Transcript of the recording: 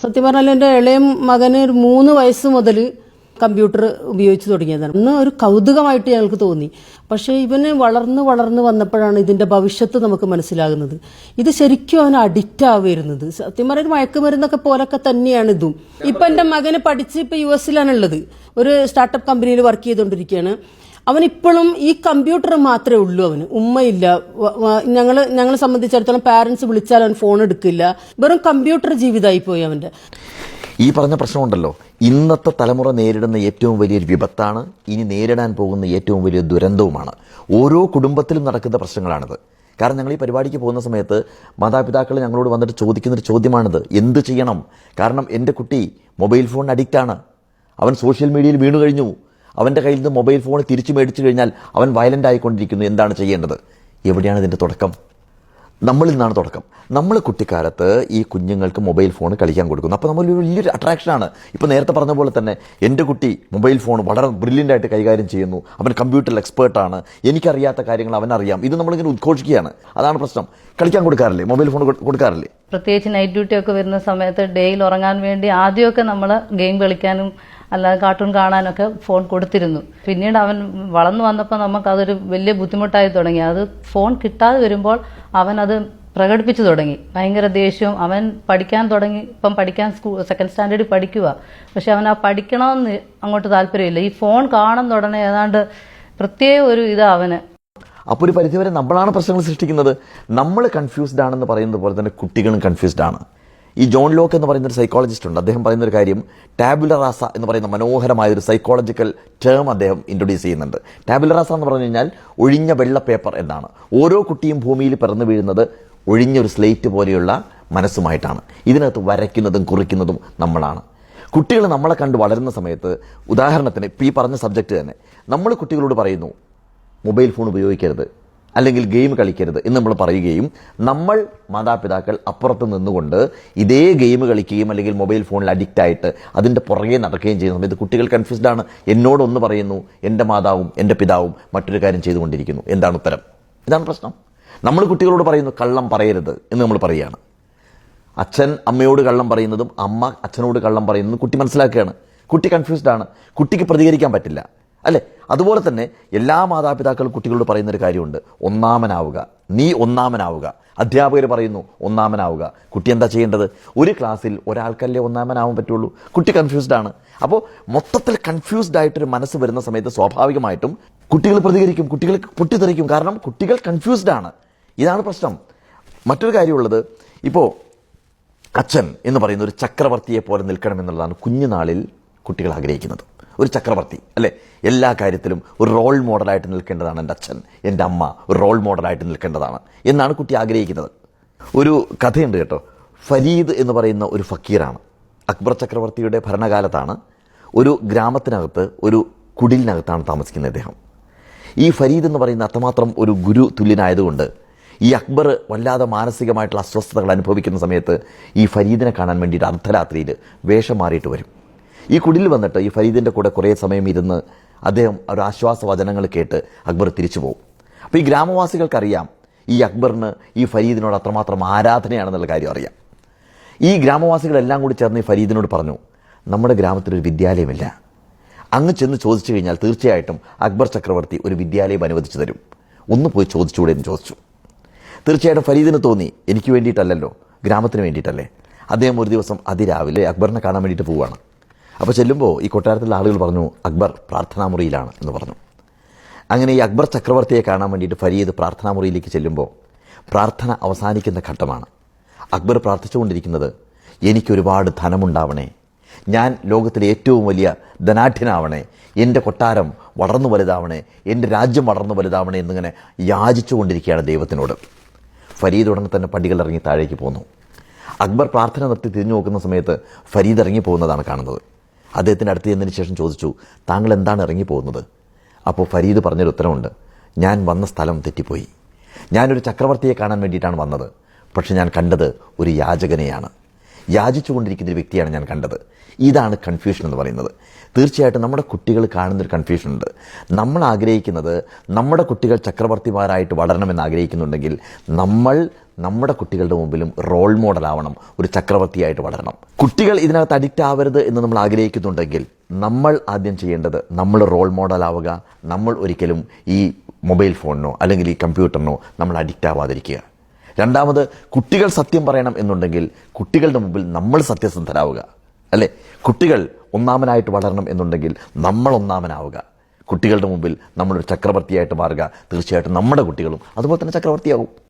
സത്യം പറഞ്ഞാൽ എൻ്റെ ഇളയ മകന് ഒരു 3 വയസ്സ് മുതൽ കമ്പ്യൂട്ടർ ഉപയോഗിച്ച് തുടങ്ങിയതാണ്. ഇന്ന് ഒരു കൗതുകമായിട്ട് ഞങ്ങൾക്ക് തോന്നി. പക്ഷേ ഇവന് വളർന്ന് വന്നപ്പോഴാണ് ഇതിന്റെ ഭവിഷ്യത്ത് നമുക്ക് മനസ്സിലാകുന്നത്. ഇത് ശരിക്കും അവന് അഡിക്റ്റ് ആവുന്നത്. സത്യം പറഞ്ഞ മയക്കുമരുന്നൊക്കെ പോലൊക്കെ തന്നെയാണ് ഇതും. ഇപ്പൊ എൻ്റെ മകന് പഠിച്ച് ഇപ്പൊ US-ലാണുള്ളത്. ഒരു സ്റ്റാർട്ടപ്പ് കമ്പനിയിൽ വർക്ക് ചെയ്തുകൊണ്ടിരിക്കുകയാണ്. അവനിപ്പോഴും ഈ കമ്പ്യൂട്ടർ മാത്രമേ ഉള്ളൂ. അവന് ഉമ്മയില്ല. ഞങ്ങളെ സംബന്ധിച്ചിടത്തോളം പാരന്റ്സ് വിളിച്ചാൽ അവൻ ഫോൺ എടുക്കില്ല. വെറും കമ്പ്യൂട്ടർ ജീവിതമായി പോയി അവന്റെ. ഈ പറഞ്ഞ പ്രശ്നമുണ്ടല്ലോ, ഇന്നത്തെ തലമുറ നേരിടുന്ന ഏറ്റവും വലിയൊരു വിപത്താണ്, ഇനി നേരിടാൻ പോകുന്ന ഏറ്റവും വലിയ ദുരന്തവുമാണ്. ഓരോ കുടുംബത്തിലും നടക്കുന്ന പ്രശ്നങ്ങളാണിത്. കാരണം ഞങ്ങൾ ഈ പരിപാടിക്ക് പോകുന്ന സമയത്ത് മാതാപിതാക്കൾ ഞങ്ങളോട് വന്നിട്ട് ചോദിക്കുന്നൊരു ചോദ്യമാണിത്: എന്ത് ചെയ്യണം? കാരണം എൻ്റെ കുട്ടി മൊബൈൽ ഫോൺ അഡിക്റ്റാണ്, അവൻ സോഷ്യൽ മീഡിയയിൽ വീണു കഴിഞ്ഞു, അവൻ്റെ കയ്യിൽ നിന്ന് മൊബൈൽ ഫോൺ തിരിച്ചു മേടിച്ചു കഴിഞ്ഞാൽ അവൻ വയലൻ്റ് ആയിക്കൊണ്ടിരിക്കുന്നു, എന്താണ് ചെയ്യേണ്ടത്? എവിടെയാണ് ഇതിൻ്റെ തുടക്കം? നമ്മളിൽ നിന്നാണ് തുടക്കം. നമ്മൾ കുട്ടിക്കാലത്ത് ഈ കുഞ്ഞുങ്ങൾക്ക് മൊബൈൽ ഫോൺ കളിക്കാൻ കൊടുക്കുന്നു. അപ്പോൾ നമ്മൾ വലിയൊരു അട്രാക്ഷനാണ്. ഇപ്പോൾ നേരത്തെ പറഞ്ഞ പോലെ തന്നെ എൻ്റെ കുട്ടി മൊബൈൽ ഫോൺ വളരെ ബ്രില്യൻ്റ് ആയിട്ട് കൈകാര്യം ചെയ്യുന്നു, അവൻ കമ്പ്യൂട്ടറിൽ എക്സ്പേർട്ടാണ്, എനിക്കറിയാത്ത കാര്യങ്ങൾ അവനറിയാം. ഇത് നമ്മളിങ്ങനെ ഉദ്ഘോഷിക്കുകയാണ്. അതാണ് പ്രശ്നം. കളിക്കാൻ കൊടുക്കാറില്ലേ? Mobile phone കൊടുക്കാറില്ലേ? പ്രത്യേകിച്ച് നൈറ്റ് ഡ്യൂട്ടി ഒക്കെ വരുന്ന സമയത്ത് ഡേയിൽ ഉറങ്ങാൻ വേണ്ടി ആദ്യമൊക്കെ നമ്മൾ ഗെയിം കളിക്കാനും അല്ലാതെ കാർട്ടൂൺ കാണാനൊക്കെ ഫോൺ കൊടുത്തിരുന്നു. പിന്നീട് അവൻ വളർന്നു വന്നപ്പോൾ നമുക്കതൊരു വലിയ ബുദ്ധിമുട്ടായി തുടങ്ങി. അത് ഫോൺ കിട്ടാതെ വരുമ്പോൾ അവനത് പ്രകടിപ്പിച്ചു തുടങ്ങി. ഭയങ്കര ദേഷ്യവും. അവൻ പഠിക്കാൻ തുടങ്ങി. ഇപ്പം പഠിക്കാൻ സെക്കൻഡ് സ്റ്റാൻഡേർഡിൽ പഠിക്കുക. പക്ഷെ അവൻ ആ പഠിക്കണമെന്ന് അങ്ങോട്ട് താല്പര്യമില്ല. ഈ ഫോൺ കാണുന്ന ഉടനെ ഏതാണ്ട് പ്രത്യേക ഒരു ഇതാ അവന്. അപ്പോൾ ഒരു പരിധിവരെ നമ്മളാണ് പ്രശ്നങ്ങൾ സൃഷ്ടിക്കുന്നത്. നമ്മൾ കൺഫ്യൂസ്ഡ് ആണെന്ന് പറയുന്നത് പോലെ തന്നെ കുട്ടികളും കൺഫ്യൂസ്ഡ് ആണ്. ഈ ജോൺ ലോക്ക് എന്ന് പറയുന്ന ഒരു സൈക്കോളജിസ്റ്റ് ഉണ്ട്. അദ്ദേഹം പറയുന്ന ഒരു കാര്യം, ടാബുല റാസ എന്ന് പറയുന്ന മനോഹരമായ ഒരു സൈക്കോളജിക്കൽ ടേം അദ്ദേഹം ഇൻട്രൊഡ്യൂസ് ചെയ്യുന്നുണ്ട്. ടാബുല റാസ എന്ന് പറഞ്ഞു കഴിഞ്ഞാൽ ഒഴിഞ്ഞ വെള്ള പേപ്പർ എന്നാണ്. ഓരോ കുട്ടിയും ഭൂമിയിൽ പിറന്നു വീഴുന്നത് ഒഴിഞ്ഞൊരു സ്ലേറ്റ് പോലെയുള്ള മനസ്സുമായിട്ടാണ്. ഇതിനകത്ത് വരയ്ക്കുന്നതും കുറിക്കുന്നതും നമ്മളാണ്. കുട്ടികൾ നമ്മളെ കണ്ട് വളരുന്ന സമയത്ത്, ഉദാഹരണത്തിന് ഇപ്പോൾ ഈ പറഞ്ഞ സബ്ജക്റ്റ് തന്നെ, നമ്മൾ കുട്ടികളോട് പറയുന്നു മൊബൈൽ ഫോൺ ഉപയോഗിക്കരുത്, അല്ലെങ്കിൽ ഗെയിം കളിക്കരുത് എന്ന് നമ്മൾ പറയുകയും നമ്മൾ മാതാപിതാക്കൾ അപ്പുറത്ത് നിന്നുകൊണ്ട് ഇതേ ഗെയിം കളിക്കുകയും അല്ലെങ്കിൽ മൊബൈൽ ഫോണിൽ അഡിക്റ്റ് ആയിട്ട് അതിൻ്റെ പുറകെ നടക്കുകയും ചെയ്യുന്ന സമയത്ത് കുട്ടികൾ കൺഫ്യൂസ്ഡ് ആണ്. എന്നോടൊന്ന് പറയുന്നു, എൻ്റെ മാതാവും എൻ്റെ പിതാവും മറ്റൊരു കാര്യം ചെയ്തുകൊണ്ടിരിക്കുന്നു. എന്താണ് ഉത്തരം? ഇതാണ് പ്രശ്നം. നമ്മൾ കുട്ടികളോട് പറയുന്നു കള്ളം പറയരുത് എന്ന് നമ്മൾ പറയുകയാണ്. അച്ഛൻ അമ്മയോട് കള്ളം പറയുന്നതും അമ്മ അച്ഛനോട് കള്ളം പറയുന്നതും കുട്ടി മനസ്സിലാക്കുകയാണ്. കുട്ടി കൺഫ്യൂസ്ഡ് ആണ്. കുട്ടിക്ക് പ്രതികരിക്കാൻ പറ്റില്ല, അല്ലേ? അതുപോലെ തന്നെ എല്ലാ മാതാപിതാക്കളും കുട്ടികളോട് പറയുന്നൊരു കാര്യമുണ്ട്: ഒന്നാമനാവുക, നീ ഒന്നാമനാവുക. അധ്യാപകർ പറയുന്നു ഒന്നാമനാവുക. കുട്ടി എന്താ ചെയ്യേണ്ടത്? ഒരു ക്ലാസ്സിൽ ഒരാൾക്കല്ലേ ഒന്നാമനാവാൻ പറ്റുള്ളൂ. കുട്ടി കൺഫ്യൂസ്ഡ് ആണ്. അപ്പോൾ മൊത്തത്തിൽ കൺഫ്യൂസ്ഡ് ആയിട്ടൊരു മനസ്സ് വരുന്ന സമയത്ത് സ്വാഭാവികമായിട്ടും കുട്ടികൾ പ്രതികരിക്കും, കുട്ടികൾ പൊട്ടിത്തെറിക്കും. കാരണം കുട്ടികൾ കൺഫ്യൂസ്ഡ് ആണ്. ഇതാണ് പ്രശ്നം. മറ്റൊരു കാര്യമുള്ളത്, ഇപ്പോൾ അച്ഛൻ എന്ന് പറയുന്ന ഒരു ചക്രവർത്തിയെ പോലെ നിൽക്കണം എന്നുള്ളതാണ് കുഞ്ഞുനാളിൽ കുട്ടികൾ ആഗ്രഹിക്കുന്നത്. ഒരു ചക്രവർത്തി, അല്ലേ? എല്ലാ കാര്യത്തിലും ഒരു റോൾ മോഡലായിട്ട് നിൽക്കേണ്ടതാണ് എൻ്റെ അച്ഛൻ, എൻ്റെ അമ്മ ഒരു റോൾ മോഡലായിട്ട് നിൽക്കേണ്ടതാണ് എന്നാണ് കുട്ടി ആഗ്രഹിക്കുന്നത്. ഒരു കഥയുണ്ട് കേട്ടോ. ഫരീദ് എന്ന് പറയുന്ന ഒരു ഫക്കീറാണ്. അക്ബർ ചക്രവർത്തിയുടെ ഭരണകാലത്താണ്. ഒരു ഗ്രാമത്തിനകത്ത് ഒരു കുടിലിനകത്താണ് താമസിക്കുന്നത് അദ്ദേഹം. ഈ ഫരീദ് എന്ന് പറയുന്ന അത്രമാത്രം ഒരു ഗുരു തുല്യനായതുകൊണ്ട് ഈ അക്ബർ വല്ലാതെ മാനസികമായിട്ടുള്ള അസ്വസ്ഥതകൾ അനുഭവിക്കുന്ന സമയത്ത് ഈ ഫരീദിനെ കാണാൻ വേണ്ടിയിട്ട് അർദ്ധരാത്രിയിൽ വേഷം മാറിയിട്ട് വരും. ഈ കുടിലിൽ വന്നിട്ട് ഈ ഫരീദിൻ്റെ കൂടെ കുറേ സമയം ഇരുന്ന് അദ്ദേഹം ഒരു ആശ്വാസ വചനങ്ങൾ കേട്ട് അക്ബർ തിരിച്ചു പോകും. അപ്പോൾ ഈ ഗ്രാമവാസികൾക്കറിയാം ഈ അക്ബറിന് ഈ ഫരീദിനോട് അത്രമാത്രം ആരാധനയാണെന്നുള്ള കാര്യം അറിയാം. ഈ ഗ്രാമവാസികളെല്ലാം കൂടി ചേർന്ന് ഈ ഫരീദിനോട് പറഞ്ഞു, നമ്മുടെ ഗ്രാമത്തിലൊരു വിദ്യാലയമില്ല, അങ്ങ് ചെന്ന് ചോദിച്ചു കഴിഞ്ഞാൽ തീർച്ചയായിട്ടും അക്ബർ ചക്രവർത്തി ഒരു വിദ്യാലയം അനുവദിച്ചു തരും, ഒന്ന് പോയി ചോദിച്ചുകൂടെ എന്ന് ചോദിച്ചു. തീർച്ചയായിട്ടും ഫരീദിന് തോന്നി, എനിക്ക് വേണ്ടിയിട്ടല്ലല്ലോ, ഗ്രാമത്തിന് വേണ്ടിയിട്ടല്ലേ. അദ്ദേഹം ഒരു ദിവസം അതിരാവിലെ അക്ബറിനെ കാണാൻ വേണ്ടിയിട്ട് പോവുകയാണ്. അപ്പോൾ ചെല്ലുമ്പോൾ ഈ കൊട്ടാരത്തിലുള്ള ആളുകൾ പറഞ്ഞു, അക്ബർ പ്രാർത്ഥനാമുറിയിലാണ് എന്ന് പറഞ്ഞു. അങ്ങനെ ഈ അക്ബർ ചക്രവർത്തിയെ കാണാൻ വേണ്ടിയിട്ട് ഫരീദ് പ്രാർത്ഥനാമുറിയിലേക്ക് ചെല്ലുമ്പോൾ പ്രാർത്ഥന അവസാനിക്കുന്ന ഘട്ടമാണ്. അക്ബർ പ്രാർത്ഥിച്ചുകൊണ്ടിരിക്കുന്നത്, എനിക്കൊരുപാട് ധനമുണ്ടാവണേ, ഞാൻ ലോകത്തിലെ ഏറ്റവും വലിയ ധനാഢ്യനാവണേ, എൻ്റെ കൊട്ടാരം വളർന്നു വലുതാവണേ, എൻ്റെ രാജ്യം വളർന്നു വലുതാവണേ എന്നിങ്ങനെ യാചിച്ചു കൊണ്ടിരിക്കുകയാണ് ദൈവത്തിനോട്. ഫരീദ് ഉടനെ തന്നെ പടികൾ ഇറങ്ങി താഴേക്ക് പോന്നു. അക്ബർ പ്രാർത്ഥന നിർത്തി തിരിഞ്ഞു നോക്കുന്ന സമയത്ത് ഫരീദ് ഇറങ്ങി പോകുന്നതാണ് കാണുന്നത്. അദ്ദേഹത്തിൻ്റെ അടുത്ത് ചെന്നതിന് ശേഷം ചോദിച്ചു, താങ്കൾ എന്താണ് ഇറങ്ങി പോകുന്നത്? അപ്പോൾ ഫരീദ് പറഞ്ഞൊരു ഉത്തരവുണ്ട്, ഞാൻ വന്ന സ്ഥലം തെറ്റിപ്പോയി, ഞാനൊരു ചക്രവർത്തിയെ കാണാൻ വേണ്ടിയിട്ടാണ് വന്നത്, പക്ഷെ ഞാൻ കണ്ടത് ഒരു യാചകനെയാണ്, യാചിച്ചുകൊണ്ടിരിക്കുന്ന ഒരു വ്യക്തിയാണ് ഞാൻ കണ്ടത്. ഇതാണ് കൺഫ്യൂഷൻ എന്ന് പറയുന്നത്. തീർച്ചയായിട്ടും നമ്മുടെ കുട്ടികൾ കാണുന്നൊരു കൺഫ്യൂഷനുണ്ട്. നമ്മൾ ആഗ്രഹിക്കുന്നത് നമ്മുടെ കുട്ടികൾ ചക്രവർത്തിമാരായിട്ട് വളരണമെന്ന് ആഗ്രഹിക്കുന്നുണ്ടെങ്കിൽ നമ്മൾ നമ്മുടെ കുട്ടികളുടെ മുമ്പിലും റോൾ മോഡലാവണം, ഒരു ചക്രവർത്തിയായിട്ട് വളരണം. കുട്ടികൾ ഇതിനകത്ത് അഡിക്റ്റ് ആവരുത് എന്ന് നമ്മൾ ആഗ്രഹിക്കുന്നുണ്ടെങ്കിൽ നമ്മൾ ആദ്യം ചെയ്യേണ്ടത് നമ്മൾ റോൾ മോഡലാവുക. നമ്മൾ ഒരിക്കലും ഈ മൊബൈൽ ഫോണിനോ അല്ലെങ്കിൽ ഈ കമ്പ്യൂട്ടറിനോ നമ്മൾ അഡിക്റ്റ് ആവാതിരിക്കുക. രണ്ടാമത്, കുട്ടികൾ സത്യം പറയണം എന്നുണ്ടെങ്കിൽ കുട്ടികളുടെ മുമ്പിൽ നമ്മൾ സത്യസന്ധരാവുക, അല്ലേ? കുട്ടികൾ ഒന്നാമനായിട്ട് വളരണം എന്നുണ്ടെങ്കിൽ നമ്മൾ ഒന്നാമനാവുക. കുട്ടികളുടെ മുമ്പിൽ നമ്മളൊരു ചക്രവർത്തിയായിട്ട് മാറുക. തീർച്ചയായിട്ടും നമ്മുടെ കുട്ടികളും അതുപോലെ തന്നെ ചക്രവർത്തിയാവും.